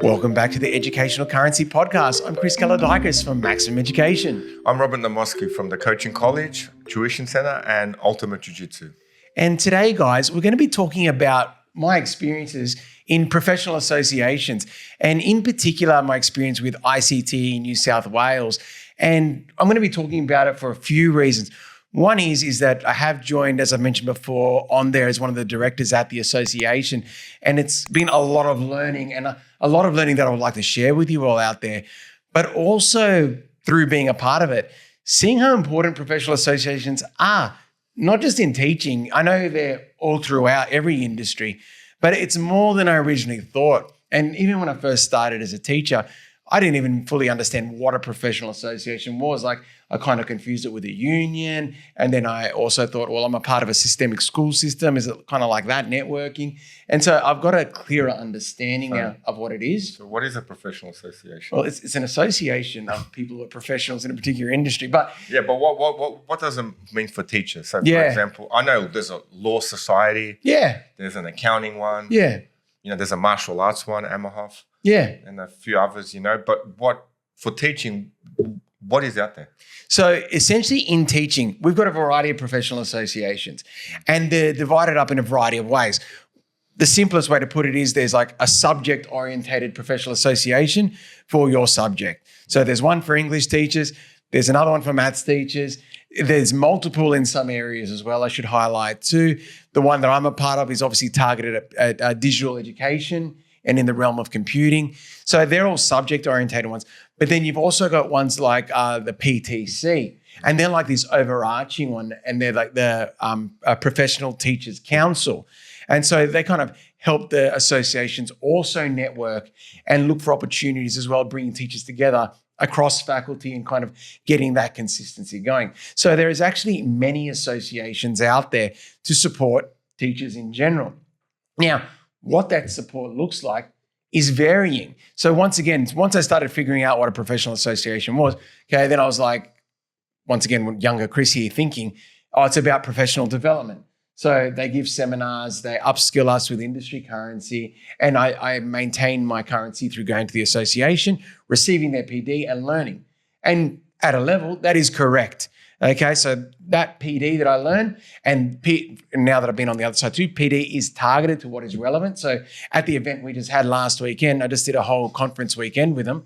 Welcome back to the Educational Currency Podcast. I'm Chris Kalodikis from Maximum Education. I'm Robert Naumoski from the Coaching College, Tuition Center, and Ultimate Jiu-Jitsu. And today, guys, we're going to be talking about my experiences in professional associations, and in particular, my experience with ICT in New South Wales. And I'm going to be talking about it for a few reasons. One is that I have joined, as I mentioned before, on there as one of the directors at the association. And it's been a lot of learning and a lot of learning that I would like to share with you all out there. But also through being a part of it, seeing how important professional associations are, not just in teaching. I know they're all throughout every industry, but it's more than I originally thought. And even when I first started as a teacher, I didn't even fully understand what a professional association was. Like, I kind of confused it with a union. And then I also thought, well, I'm a part of a systemic school system. Is it kind of like that, networking? And so I've got a clearer understanding now of what it is. So what is a professional association? Well, it's an association of people who are professionals in a particular industry. But what does it mean for teachers? So, for example, I know there's a law society. Yeah. There's an accounting one. Yeah. There's a martial arts one, Amahof. Yeah. And a few others, But what for teaching, what is out there? So essentially in teaching, we've got a variety of professional associations, and they're divided up in a variety of ways. The simplest way to put it is there's like a subject-orientated professional association for your subject. So there's one for English teachers, there's another one for maths teachers, there's multiple in some areas as well, I should highlight too. The one that I'm a part of is obviously targeted at digital education and in the realm of computing. So they're all subject-orientated ones. But then you've also got ones like the PTC, and they're like this overarching one, and they're like the Professional Teachers Council. And so they kind of help the associations also network and look for opportunities as well, bringing teachers together across faculty and kind of getting that consistency going. So there is actually many associations out there to support teachers in general. Now, what that support looks like is varying. So once I started figuring out what a professional association was, then I was like, once again, younger Chris here thinking, it's about professional development. So they give seminars, they upskill us with industry currency, and I maintain my currency through going to the association, receiving their PD and learning. And at a level, that is correct. Okay, so that PD that I learned, and now that I've been on the other side too, PD is targeted to what is relevant. So at the event we just had last weekend, I just did a whole conference weekend with them.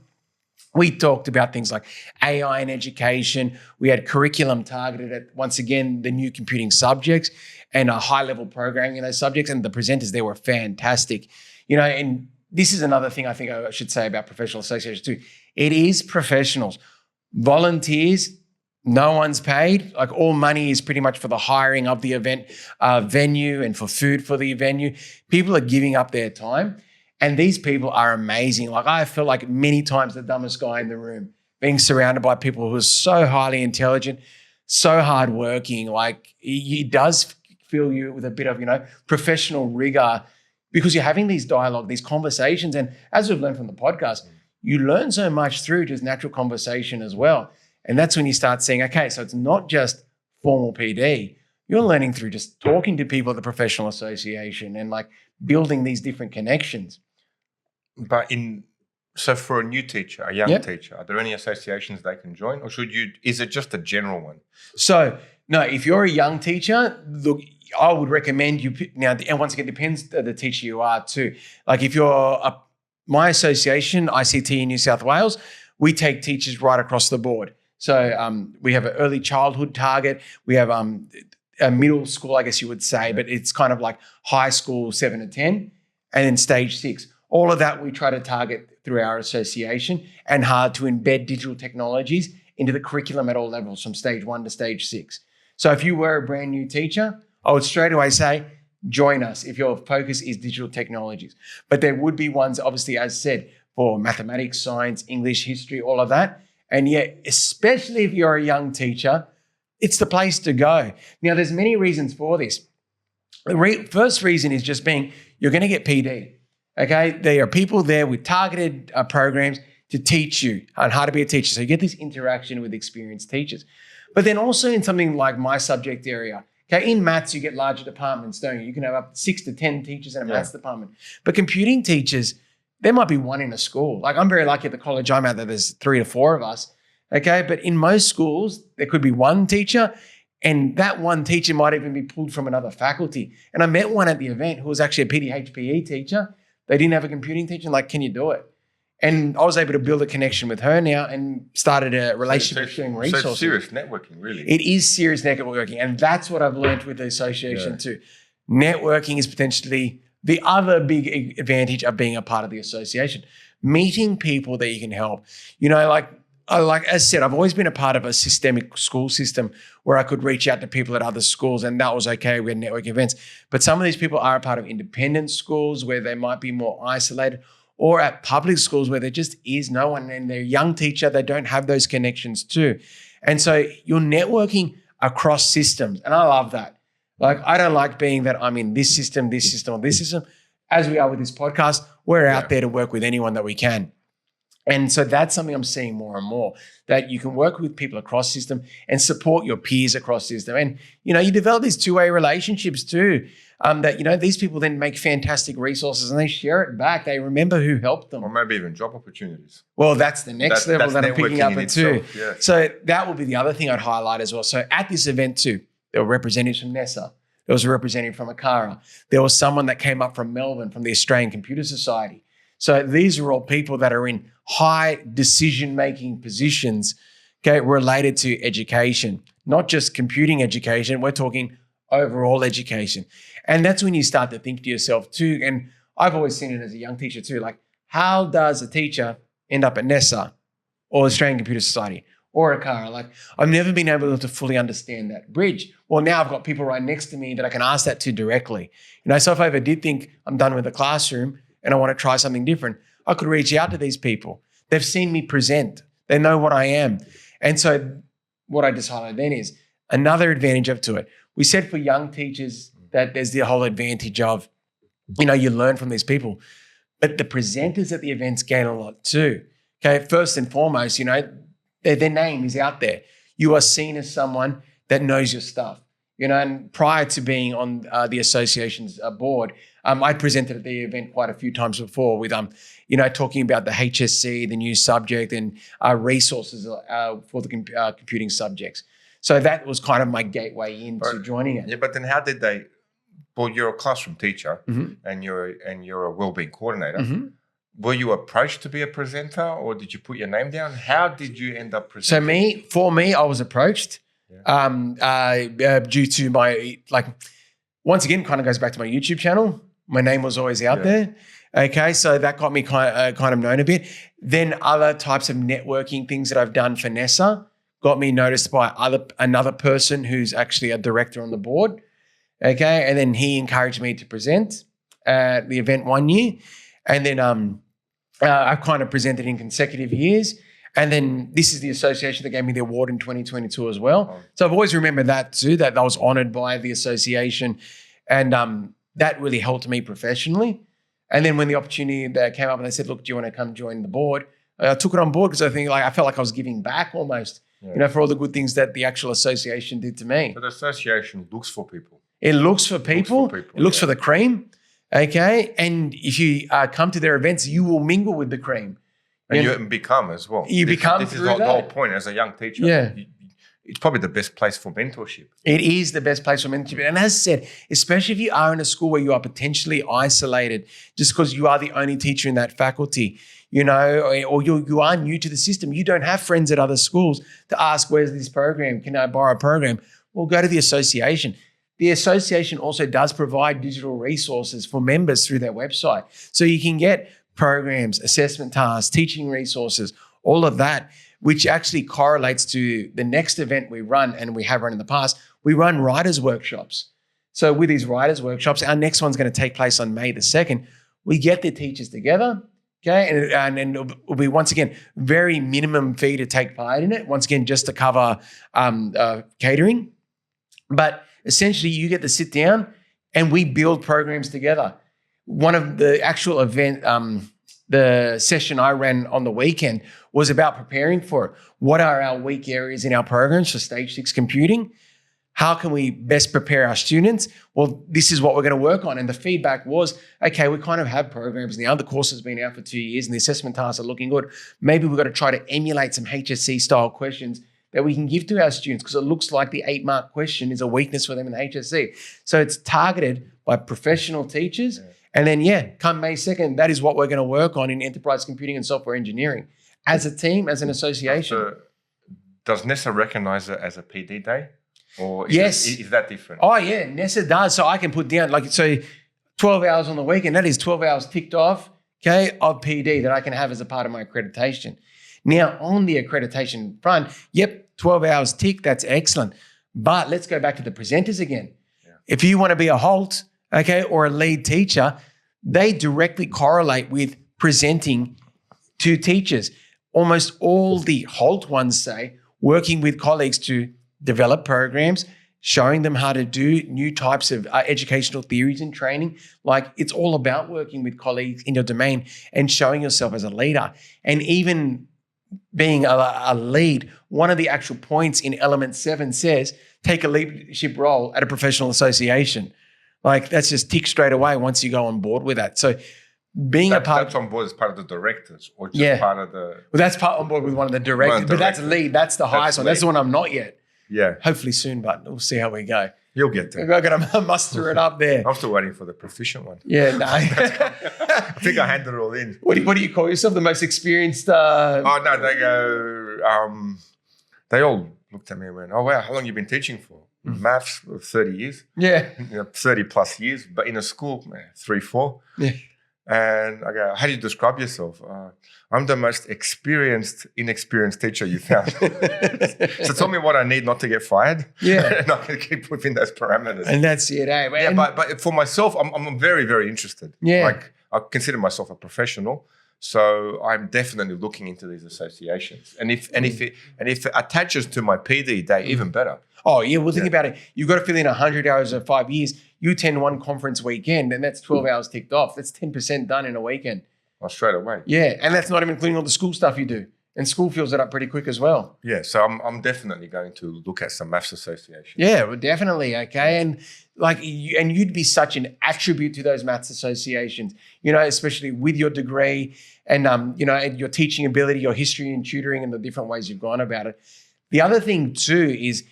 We talked about things like AI in education. We had curriculum targeted at, once again, the new computing subjects and a high-level programming in those subjects. And the presenters there were fantastic. And this is another thing I think I should say about professional associations too. It is professionals. Volunteers, no one's paid. Like, all money is pretty much for the hiring of the event venue and for food for the venue. People are giving up their time, and these people are amazing. Like, I felt like many times the dumbest guy in the room, being surrounded by people who are so highly intelligent, so hardworking. Like, it does fill you with a bit of, professional rigor, because you're having these dialogue, these conversations. And as we've learned from the podcast, you learn so much through just natural conversation as well. And that's when you start seeing, okay, so it's not just formal PD. You're learning through just talking to people at the professional association and like building these different connections. But so for a new teacher, a young teacher, are there any associations they can join, or is it just a general one? So no, if you're a young teacher, look, I would recommend you now. And once again, it depends the teacher you are too. Like, if you're my association, ICT in New South Wales, we take teachers right across the board. So we have an early childhood target. We have a middle school, I guess you would say, but it's kind of like high school 7 to 10, and then stage 6. All of that we try to target through our association, and hard to embed digital technologies into the curriculum at all levels, from stage 1 to stage 6. So if you were a brand new teacher, I would straight away say, join us if your focus is digital technologies. But there would be ones, obviously, as said, for mathematics, science, English, history, all of that. And yet, especially if you're a young teacher, it's the place to go. Now, there's many reasons for this. The first reason is just being, you're going to get PD, okay? There are people there with targeted programs to teach you on how to be a teacher. So you get this interaction with experienced teachers. But then also in something like my subject area, Okay, in maths, you get larger departments, don't you? You can have up to 6 to 10 teachers in a maths department. But computing teachers, there might be one in a school. Like I'm very lucky at the college I'm at that there's 3 to 4 of us. Okay, but in most schools, there could be one teacher, and that one teacher might even be pulled from another faculty. And I met one at the event who was actually a PDHPE teacher. They didn't have a computing teacher. I'm like, can you do it? And I was able to build a connection with her now and started a relationship sharing resources. So it's serious networking, really. It is serious networking. And that's what I've learned with the association too. Networking is potentially the other big advantage of being a part of the association. Meeting people that you can help. You know, like as I said, I've always been a part of a systemic school system where I could reach out to people at other schools and that was okay. We had network events. But some of these people are a part of independent schools where they might be more isolated, or at public schools where there just is no one and they're a young teacher, they don't have those connections too. And so you're networking across systems. And I love that. Like, I don't like being that I'm in this system, or this system. As we are with this podcast, we're out there to work with anyone that we can. And so that's something I'm seeing more and more, that you can work with people across system and support your peers across system. And, you know, you develop these two-way relationships too, that, you know, these people then make fantastic resources and they share it back. They remember who helped them. Or maybe even job opportunities. Well, that's the next level that I'm picking up at too. Yeah. So that will be the other thing I'd highlight as well. So at this event too, there were representatives from NESA. There was a representative from ACARA. There was someone that came up from Melbourne from the Australian Computer Society. So these are all people that are in high decision-making positions, okay, related to education, not just computing education. We're talking overall education. And that's when you start to think to yourself too, and I've always seen it as a young teacher too, like how does a teacher end up at NESA or Australian Computer Society or ACARA? Like I've never been able to fully understand that bridge. Well, now I've got people right next to me that I can ask that to directly. You know, so if I ever did think I'm done with the classroom and I want to try something different, I could reach out to these people. They've seen me present. They know what I am. And so what I decided then is another advantage up to it. We said for young teachers that there's the whole advantage of, you know, you learn from these people. But the presenters at the events gain a lot too. Okay, first and foremost, you know, their name is out there. You are seen as someone that knows your stuff. You know, and prior to being on the association's board, I presented at the event quite a few times before with, you know, talking about the HSC, the new subject, and resources for the computing subjects. So that was kind of my gateway into joining it. Yeah, but then how did they? Well, you're a classroom teacher and you're a wellbeing coordinator. Mm-hmm. Were you approached to be a presenter, or did you put your name down? How did you end up presenting? So for me, I was approached. Due to my, like, once again, kind of goes back to my YouTube channel. My name was always out there. Okay, so that got me kind of known a bit. Then other types of networking things that I've done for NESA got me noticed by another person who's actually a director on the board. Okay, and then he encouraged me to present at the event one year. And then I've kind of presented in consecutive years. And then this is the association that gave me the award in 2022 as well. Oh. So I've always remembered that too, that I was honoured by the association. And that really helped me professionally. And then when the opportunity that came up and they said, look, do you want to come join the board? I took it on board because I felt like I was giving back almost, you know, for all the good things that the actual association did to me. So the association looks for people. It looks for people. It looks for the cream. Okay. And if you come to their events, you will mingle with the cream. And you become as well. This is the whole point as a young teacher. Yeah. It's probably the best place for mentorship. It is the best place for mentorship. And as I said, especially if you are in a school where you are potentially isolated just because you are the only teacher in that faculty, you know, or you are new to the system, you don't have friends at other schools to ask, where's this program? Can I borrow a program? Well, go to the association. The association also does provide digital resources for members through their website. So you can get programs, assessment tasks, teaching resources, all of that, which actually correlates to the next event we run, and we have run in the past. We run writers' workshops. So with these writers' workshops, our next one's going to take place on May the 2nd. We get the teachers together, okay? And it'll be, once again, very minimum fee to take part in it. Once again, just to cover catering. But essentially, you get to sit down and we build programs together. One of the actual event, the session I ran on the weekend was about preparing for it. What are our weak areas in our programs for Stage 6 computing? how can we best prepare our students? Well, this is what we're going to work on. And the feedback was, okay, we kind of have programs and the other course has been out for 2 years and the assessment tasks are looking good. Maybe we've got to try to emulate some HSC style questions that we can give to our students because it looks like the 8-mark question is a weakness for them in the HSC. So it's targeted by professional teachers. And then, come May 2nd, that is what we're going to work on in enterprise computing and software engineering as a team, as an association. So does NESA recognize it as a PD day? Or is that different? Oh, yeah, NESA does. So I can put down, 12 hours on the weekend, that is 12 hours ticked off, okay, of PD that I can have as a part of my accreditation. Now, on the accreditation front, 12 hours tick, that's excellent. But let's go back to the presenters again. Yeah. If you want to be a HALT, okay, or a lead teacher, they directly correlate with presenting to teachers. Almost all the HALT ones say working with colleagues to develop programs, showing them how to do new types of educational theories and training. Like it's all about working with colleagues in your domain and showing yourself as a leader. And even being a lead, one of the actual points in element 7 says, take a leadership role at a professional association. Like that's just tick straight away once you go on board with that. So being that's on board as part of the directors or just part of the... Well, that's on board with one of the directors, but that's lead. That's the highest one. That's the one I'm not yet. Yeah. Hopefully soon, but we'll see how we go. You'll get there. I've got to muster it up there. I'm still waiting for the proficient one. Yeah, no. I think I handed it all in. What do you call yourself? The most experienced? Oh, no, they go, they all looked at me and went, oh, wow, how long have you been teaching for? Maths, 30 years. Yeah. 30 plus years, but in a school, 3, 4. Yeah. And I go, how do you describe yourself? I'm the most inexperienced teacher you found. So tell me what I need not to get fired. Yeah. And I can keep within those parameters. And that's it, eh? Yeah, but for myself, I'm very, very interested. Yeah. Like I consider myself a professional. So I'm definitely looking into these associations. And if it attaches to my PD day, even better. Oh, yeah. Well, think about it. You've got to fill in 100 hours of 5 years. You attend one conference weekend, and that's 12 hours ticked off. That's 10% done in a weekend. Oh, straight away. Yeah. And that's not even including all the school stuff you do. And school fills it up pretty quick as well. Yeah. So I'm definitely going to look at some maths associations. Yeah, well, definitely. Okay. And you'd be such an attribute to those maths associations, especially with your degree and, and your teaching ability, your history and tutoring and the different ways you've gone about it. The other thing too is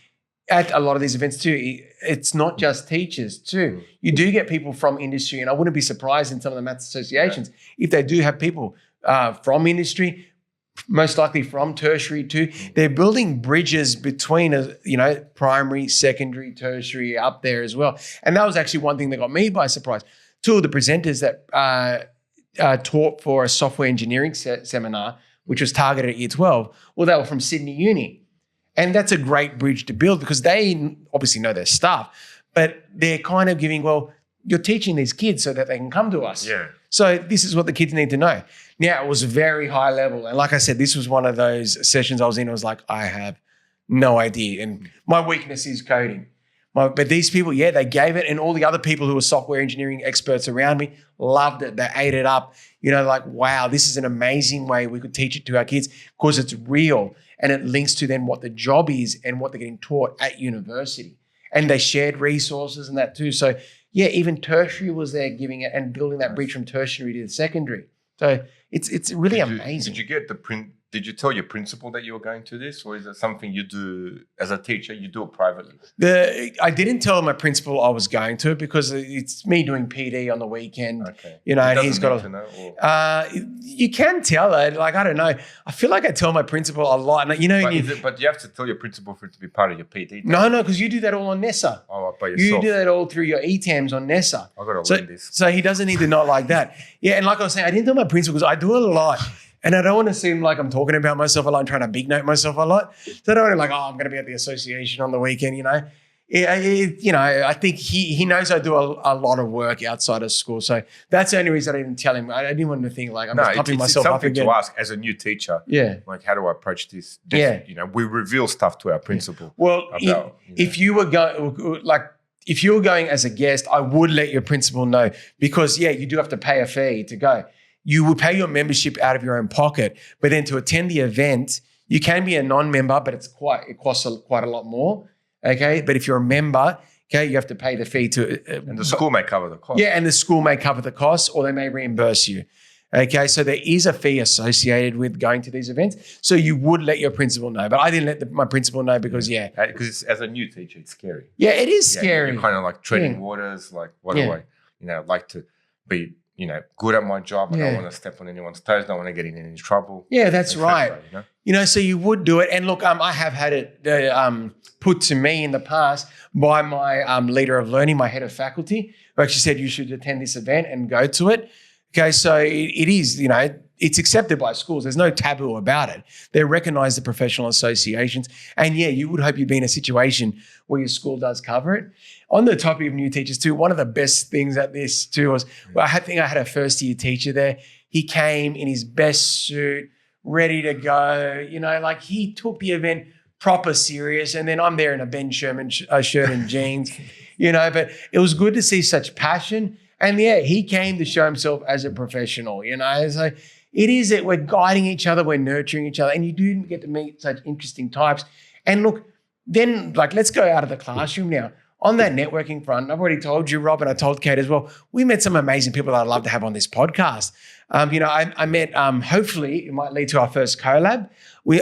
at a lot of these events too, it's not just teachers too. You do get people from industry, and I wouldn't be surprised in some of the maths associations if they do have people from industry, most likely from tertiary too. They're building bridges between, primary, secondary, tertiary up there as well. And that was actually one thing that got me by surprise. 2 of the presenters that taught for a software engineering seminar, which was targeted at year 12, well, they were from Sydney Uni. And that's a great bridge to build because they obviously know their stuff, but they're kind of giving, well, you're teaching these kids so that they can come to us. Yeah. So this is what the kids need to know. Now, it was very high level. And like I said, this was one of those sessions I was in. I was like, I have no idea. And my weakness is coding. But these people, they gave it. And all the other people who were software engineering experts around me loved it. They ate it up. Like, wow, this is an amazing way we could teach it to our kids because it's real. And it links to then what the job is and what they're getting taught at university. And they shared resources and that too. So, even tertiary was there giving it and building that bridge from tertiary to the secondary. So it's really amazing. Did you get Did you tell your principal that you were going to this, or is it something you do as a teacher? You do it privately? I didn't tell my principal I was going to because it's me doing PD on the weekend. Okay. And he's got to know. You can tell it. I don't know. I feel like I tell my principal a lot. And, but you have to tell your principal for it to be part of your PD. No, because you do that all on NESA. Oh, by yourself. You do that all through your ETAMs on NESA. I've got to learn this. So he doesn't need to not like that. Yeah, and like I was saying, I didn't tell my principal because I do it a lot. And I don't want to seem like I'm talking about myself a lot and trying to big note myself a lot. So I don't want to I'm going to be at the association on the weekend, I think he knows I do a lot of work outside of school. So that's the only reason I didn't tell him. I didn't want to think I'm just pumping myself up again. It's something to ask as a new teacher. Yeah. Like, how do I approach this? We reveal stuff to our principal. Well, if you were going as a guest, I would let your principal know because, you do have to pay a fee to go. You would pay your membership out of your own pocket, but then to attend the event, you can be a non-member, but it costs quite a lot more. Okay, but if you're a member, okay, you have to pay the fee to. And the school may cover the cost. Yeah, and the school may cover the cost, or they may reimburse you. Okay, so there is a fee associated with going to these events. So you would let your principal know, but I didn't let my principal know because because as a new teacher, it's scary. Yeah, it is scary. You're kind of like treading waters. Like, what do I, like to be, good at my job. I don't want to step on anyone's toes. Don't want to get in any trouble. Yeah, that's right. So you would do it. And look, I have had it put to me in the past by my leader of learning, my head of faculty, who actually said you should attend this event and go to it. Okay, so it is, it's accepted by schools. There's no taboo about it. They recognize the professional associations. And you would hope you'd be in a situation where your school does cover it. On the topic of new teachers too, one of the best things at this too was, I think I had a first year teacher there. He came in his best suit, ready to go. He took the event proper serious. And then I'm there in a Ben Sherman shirt and jeans, but it was good to see such passion. And he came to show himself as a professional, So it is that we're guiding each other, we're nurturing each other, and you do get to meet such interesting types. And look, then let's go out of the classroom now. On that networking front, I've already told you, Rob, and I told Kate as well, we met some amazing people that I'd love to have on this podcast. I met, hopefully it might lead to our first collab.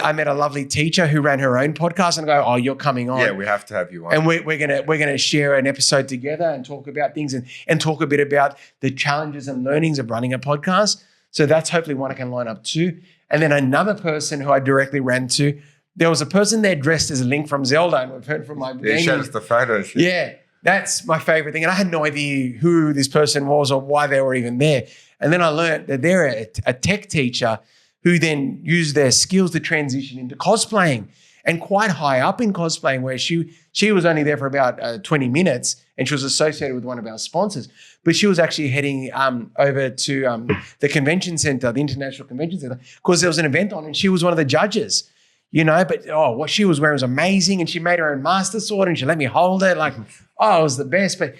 I met a lovely teacher who ran her own podcast and I go, you're coming on. Yeah, we have to have you on. And we're gonna share an episode together and talk about things and talk a bit about the challenges and learnings of running a podcast. So that's hopefully one I can line up too. And then another person who I directly ran to, there was a person there dressed as Link from Zelda, and we've heard from my Yeah, showed us the photos. Yeah, that's my favorite thing. And I had no idea who this person was or why they were even there. And then I learned that they're a tech teacher who then used their skills to transition into cosplaying, and quite high up in cosplaying, where she was only there for about 20 minutes and she was associated with one of our sponsors. But she was actually heading over to the convention center, the International Convention Center, because there was an event on and she was one of the judges. But what she was wearing was amazing, and she made her own master sword and she let me hold it. It was the best. But,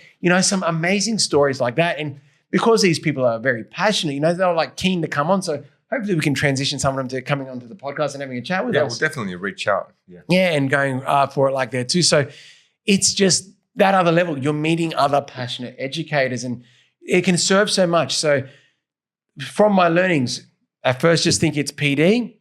some amazing stories like that. And because these people are very passionate, they're keen to come on. So hopefully we can transition some of them to coming onto the podcast and having a chat with us. Yeah, we'll definitely reach out. Yeah, and going for it like that too. So it's just that other level. You're meeting other passionate educators and it can serve so much. So from my learnings, at first just think it's PD,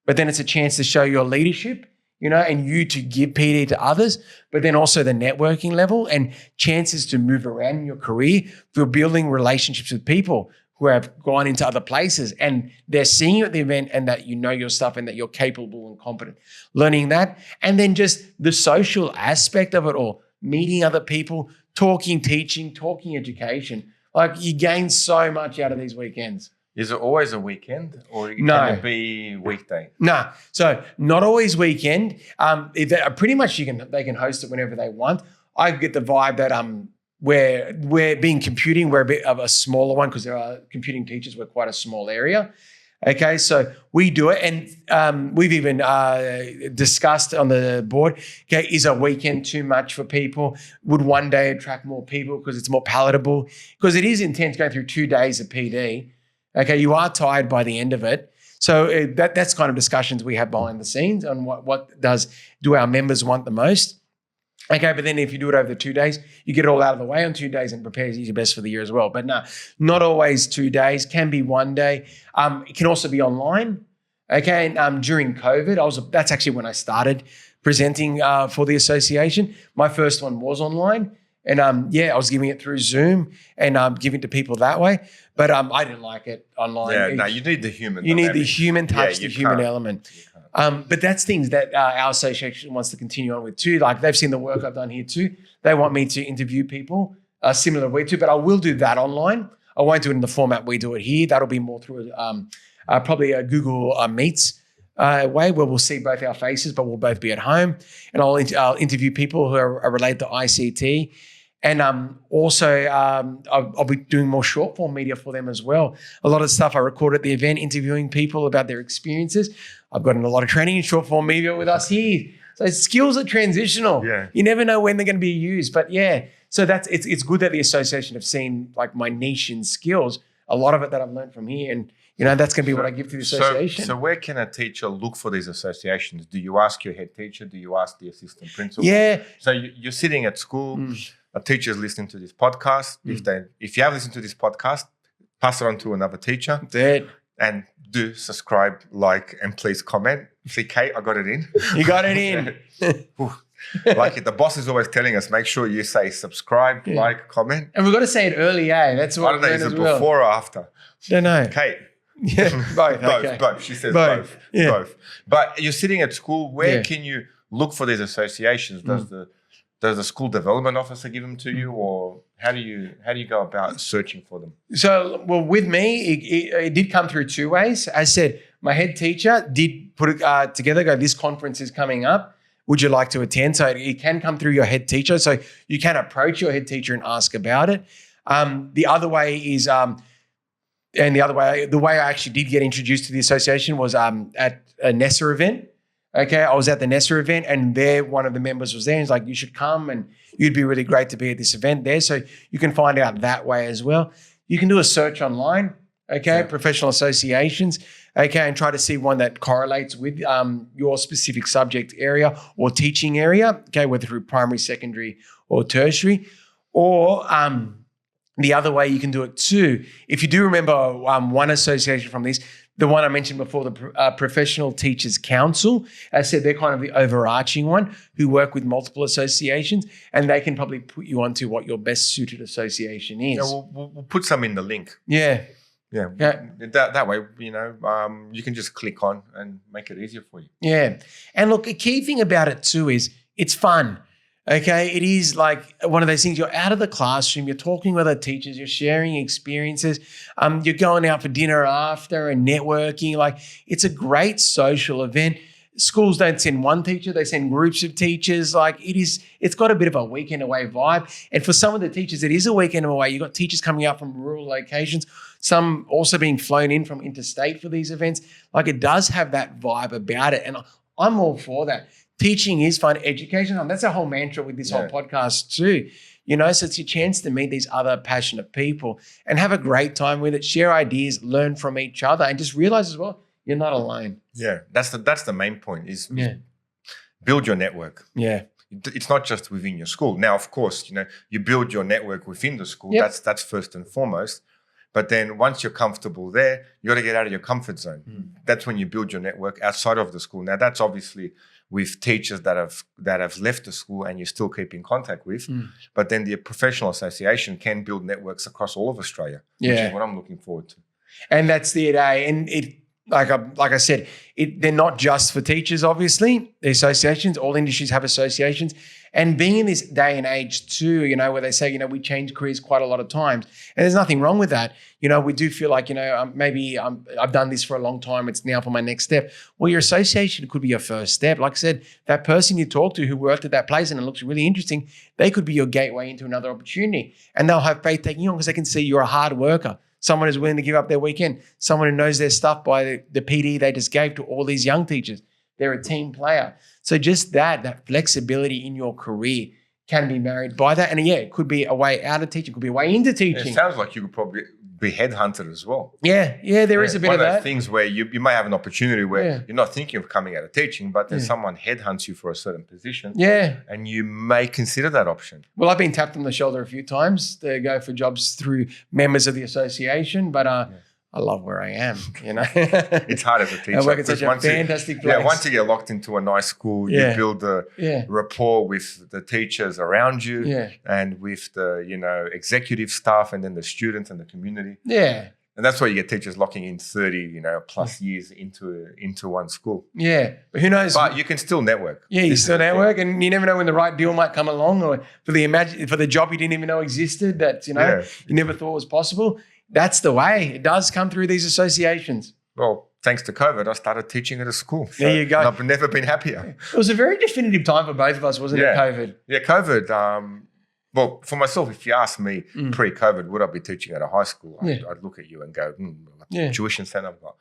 but then it's a chance to show your leadership, and you to give PD to others, but then also the networking level and chances to move around in your career for building relationships with people who have gone into other places and they're seeing you at the event and that you know your stuff and that you're capable and competent. Learning that, and then just the social aspect of it all, meeting other people, talking, teaching, talking education. You gain so much out of these weekends. Is it always a weekend or can it be weekday? No. So not always weekend. Pretty much they can host it whenever they want. I get the vibe that we're being computing, we're a bit of a smaller one because there are computing teachers. We're quite a small area. Okay, so we do it, and we've even discussed on the board, okay, is a weekend too much for people? Would one day attract more people because it's more palatable? Because it is intense going through 2 days of PD. Okay, you are tired by the end of it. So that's kind of discussions we have behind the scenes on what do our members want the most. Okay, but then if you do it over the 2 days, you get it all out of the way on 2 days and prepares you best for the year as well. But no, not always 2 days, can be 1 day. It can also be online. Okay, and during COVID, that's actually when I started presenting for the association. My first one was online. And I was giving it through Zoom and giving it to people that way. But I didn't like it online. Yeah, no, you need the human. You need the human touch, the human element. But that's things that our association wants to continue on with too. They've seen the work I've done here too. They want me to interview people similar to we do, but I will do that online. I won't do it in the format we do it here. That'll be more through probably a Google Meets way where we'll see both our faces, but we'll both be at home. And I'll interview people who are related to ICT. And also, I'll be doing more short form media for them as well. A lot of stuff I record at the event, interviewing people about their experiences. I've gotten a lot of training in short form media with us here. So skills are transitional. Yeah. You never know when they're going to be used. But so it's good that the association have seen my niche in skills, a lot of it that I've learned from here. And, that's going to be what I give to the association. So where can a teacher look for these associations? Do you ask your head teacher? Do you ask the assistant principal? Yeah. So you're sitting at school, a teacher's listening to this podcast. If you have listened to this podcast, pass it on to another teacher. That's it. And do subscribe, like, and please comment. See, Kate, I got it in. You got it in. Like the boss is always telling us, make sure you say subscribe, like, comment. And we've got to say it early, That's what I don't know, is it before or after? Don't know. Kate. Yeah, both. Okay. Both. She says both. Yeah. Both. But you're sitting at school. Where can you look for these associations? Does the school development officer give them to you, or how do you go about searching for them? So, well, with me, it did come through two ways. As I said, my head teacher did put it together. Go, this conference is coming up. Would you like to attend? So it can come through your head teacher. So you can approach your head teacher and ask about it. The other way is, the way I actually did get introduced to the association was at a NESA event. Okay, I was at the NESA event, and there one of the members was there. And he's like, "You should come, and you'd be really great to be at this event there." So you can find out that way as well. You can do a search online. Okay, professional associations. Okay, and try to see one that correlates with your specific subject area or teaching area. Okay, whether through primary, secondary, or tertiary, or the other way you can do it too. If you do remember one association from this, the one I mentioned before, the Professional Teachers Council, as I said, they're kind of the overarching one who work with multiple associations, and they can probably put you onto what your best suited association is. Yeah, we'll put some in the link. Yeah. That way, you can just click on and make it easier for you. Yeah. And look, a key thing about it too is it's fun. Okay, it is like one of those things. You're out of the classroom, you're talking with other teachers, you're sharing experiences, you're going out for dinner after and networking. Like, it's a great social event. Schools don't send one teacher, they send groups of teachers. Like, it's got a bit of a weekend away vibe. And for some of the teachers, it is a weekend away. You've got teachers coming out from rural locations, some also being flown in from interstate for these events. Like, it does have that vibe about it. And I'm all for that. Teaching is fun, education. That's our whole mantra with this whole podcast too. So it's your chance to meet these other passionate people and have a great time with it, share ideas, learn from each other, and just realize as well, you're not alone. Yeah, that's the main point is build your network. Yeah. It's not just within your school. Now, of course, you build your network within the school. Yep. That's first and foremost. But then once you're comfortable there, you got to get out of your comfort zone. That's when you build your network outside of the school. Now, that's obviously with teachers that have left the school and you still keep in contact with. But then the professional association can build networks across all of Australia, which is what I'm looking forward to. And that's the day. And it, like I said, they're not just for teachers, obviously. The associations, all industries have associations. And being in this day and age too, where they say, we change careers quite a lot of times. And there's nothing wrong with that. We do feel like, maybe I've done this for a long time. It's now for my next step. Well, your association could be your first step. Like I said, that person you talk to who worked at that place and it looks really interesting, they could be your gateway into another opportunity. And they'll have faith taking you on because they can see you're a hard worker. Someone who's willing to give up their weekend. Someone who knows their stuff by the PD they just gave to all these young teachers. They're a team player. So just that flexibility in your career can be married by that. And it could be a way out of teaching, could be a way into teaching. It sounds like you could probably be headhunted as well. Yeah, there is a bit of that. One of those things where you may have an opportunity where you're not thinking of coming out of teaching, but then someone headhunts you for a certain position. Yeah. And you may consider that option. Well, I've been tapped on the shoulder a few times to go for jobs through members of the association, but I love where I am, It's hard as a teacher. I work in such a fantastic place. Yeah, once you get locked into a nice school, you build a rapport with the teachers around you and with the, executive staff and then the students and the community. Yeah. And that's why you get teachers locking in 30, plus years into one school. Yeah. But who knows? But you can still network. Yeah, you still network, and you never know when the right deal might come along, or for the job you didn't even know existed that, you never thought was possible. That's the way. It does come through these associations. Well, thanks to COVID, I started teaching at a school. So there you go. I've never been happier. It was a very definitive time for both of us, wasn't it, COVID? Yeah, COVID. Well, for myself, if you ask me pre-COVID, would I be teaching at a high school? I'd look at you and go, tuition centre, I've got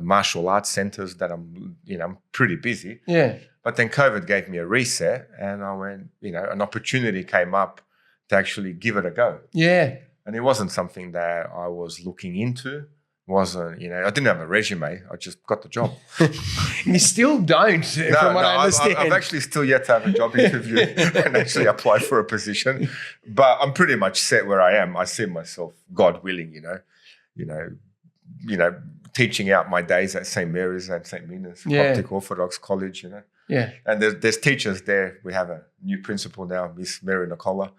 martial arts centres that I'm pretty busy. Yeah. But then COVID gave me a reset and I went, an opportunity came up to actually give it a go. Yeah. And it wasn't something that I was looking into. Wasn't, I didn't have a resume. I just got the job. You still don't, from what I understand. I've actually still yet to have a job interview and actually apply for a position. But I'm pretty much set where I am. I see myself, God willing, teaching out my days at St. Mary's and St. Mina's Coptic Orthodox College, Yeah. And there's teachers there. We have a new principal now, Miss Mary Nicola.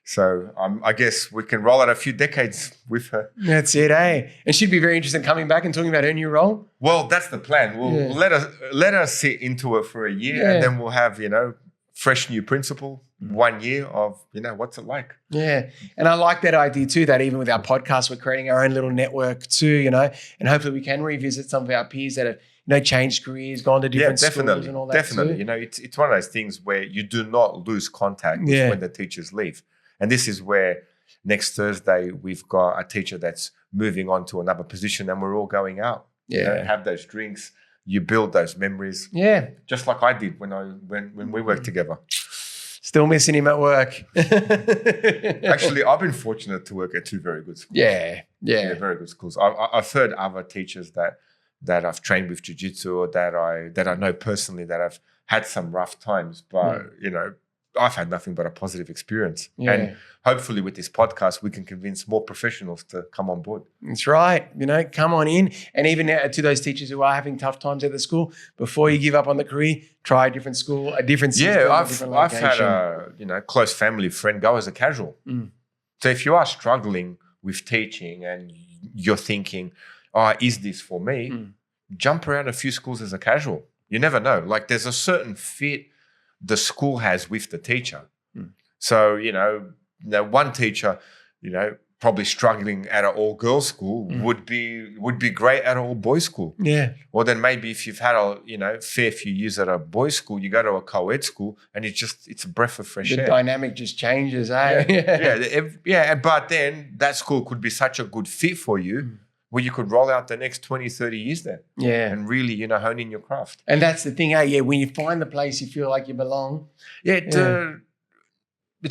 So I guess we can roll out a few decades with her. That's it, eh? And she'd be very interested in coming back and talking about her new role. Well, that's the plan. We'll let her sit into it for a year, and then we'll have fresh new principal, 1 year of what's it like. Yeah, and I like that idea too. That even with our podcast, we're creating our own little network too. And hopefully we can revisit some of our peers that have changed careers, gone to different schools and all that. Definitely. Too. It's one of those things where you do not lose contact when the teachers leave. And this is where next Thursday we've got a teacher that's moving on to another position, and we're all going out. Have those drinks. You build those memories. Yeah, just like I did when we worked together. Still missing him at work. Actually, I've been fortunate to work at two very good schools. Yeah, very good schools. I've heard other teachers that I've trained with jiu-jitsu or that I know personally that have had some rough times, but I've had nothing but a positive experience. Yeah. And hopefully with this podcast, we can convince more professionals to come on board. That's right. Come on in. And even to those teachers who are having tough times at the school, before you give up on the career, try a different school, a different system, a different location. I've had a close family friend go as a casual. So if you are struggling with teaching and you're thinking, is this for me? Jump around a few schools as a casual. You never know. Like there's a certain fit the school has with the teacher. So, one teacher, probably struggling at an all-girls school would be great at an all-boys school. Yeah. Or then maybe if you've had a fair few years at a boys' school, you go to a co-ed school and it's a breath of fresh air. The dynamic just changes, eh? Yeah. But then that school could be such a good fit for you where you could roll out the next 20, 30 years there. Yeah. And really, hone in your craft. And that's the thing, when you find the place you feel like you belong. It's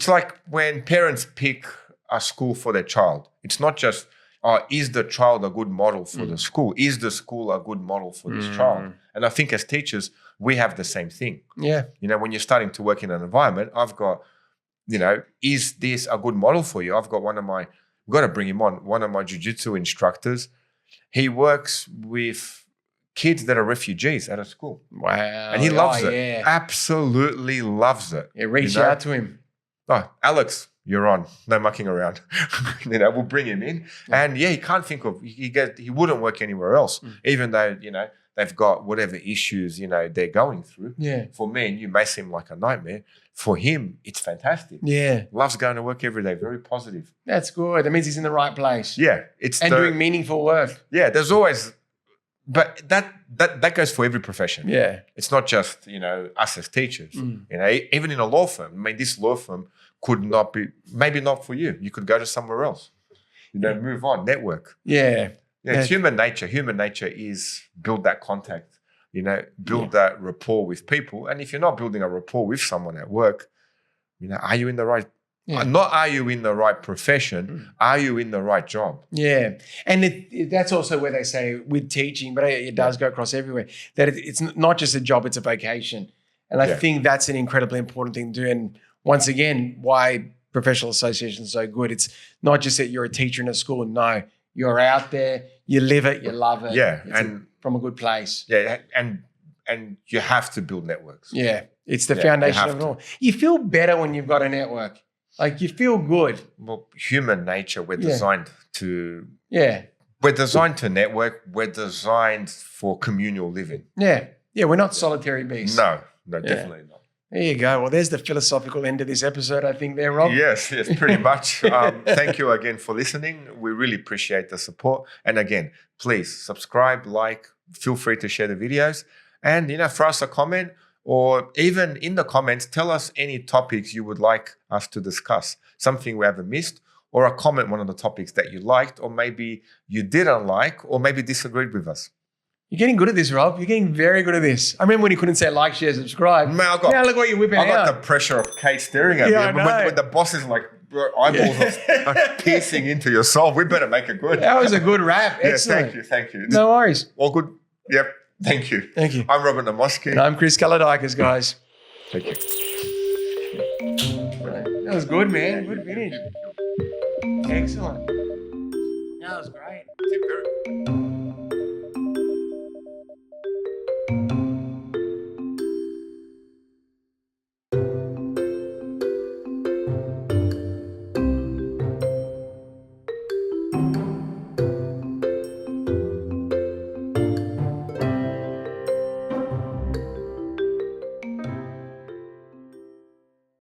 like when parents pick a school for their child. It's not just, is the child a good model for the school? Is the school a good model for this child? And I think as teachers, we have the same thing. Yeah. When you're starting to work in an environment, I've got, is this a good model for you? I've got got to bring him on. One of my jiu-jitsu instructors, he works with kids that are refugees at a school. Wow. And he loves it. Yeah. Absolutely loves it. Yeah, reach out to him. Oh, Alex, you're on. No mucking around. We'll bring him in. And he can't think of, he wouldn't work anywhere else, even though, they've got whatever issues, they're going through. Yeah. For me and you may seem like a nightmare. For him, it's fantastic. Yeah. Loves going to work every day. Very positive. That's good. That means he's in the right place. Yeah. Doing meaningful work. Yeah. There's always, but that goes for every profession. Yeah. It's not just, us as teachers. Even in a law firm. This law firm could not be, maybe not for you. You could go to somewhere else. Move on, network. Yeah. It's human nature. Human nature is build that contact. Build that rapport with people. And if you're not building a rapport with someone at work, are you in the right, not are you in the right profession, are you in the right job? Yeah. And that's also where they say with teaching, but it does go across everywhere, that it's not just a job, it's a vocation. And I think that's an incredibly important thing to do. And once again, why professional associations are so good. It's not just that you're a teacher in a school. No, you're out there, you live it, you love it. Yeah. From a good place. Yeah, and you have to build networks. Yeah, it's the foundation of it all. You feel better when you've got a network. Like you feel good. Well, human nature, we're designed to... Yeah. We're designed to network. We're designed for communal living. Yeah. Yeah, we're not solitary beasts. No, definitely not. There you go. Well, there's the philosophical end of this episode, I think there, Rob. Yes, pretty much. Thank you again for listening. We really appreciate the support. And again, please subscribe, like, feel free to share the videos. And, throw us a comment or even in the comments, tell us any topics you would like us to discuss, something we haven't missed, or a comment one of the topics that you liked or maybe you didn't like or maybe disagreed with us. You're getting good at this, Rob. You're getting very good at this. I remember when you couldn't say like, share, subscribe. Man, now look what you're whipping out. I got the pressure of Kate staring at me. When the boss is like eyeballs are piercing into your soul. We better make it good. That was a good wrap. Excellent. Yeah, thank you. No worries. All good. Yep. Thank you. Thank you. I'm Robert Naumoski. And I'm Chris Kalodikis, guys. Thank you. That was good, man. Good finish. Excellent. That was great.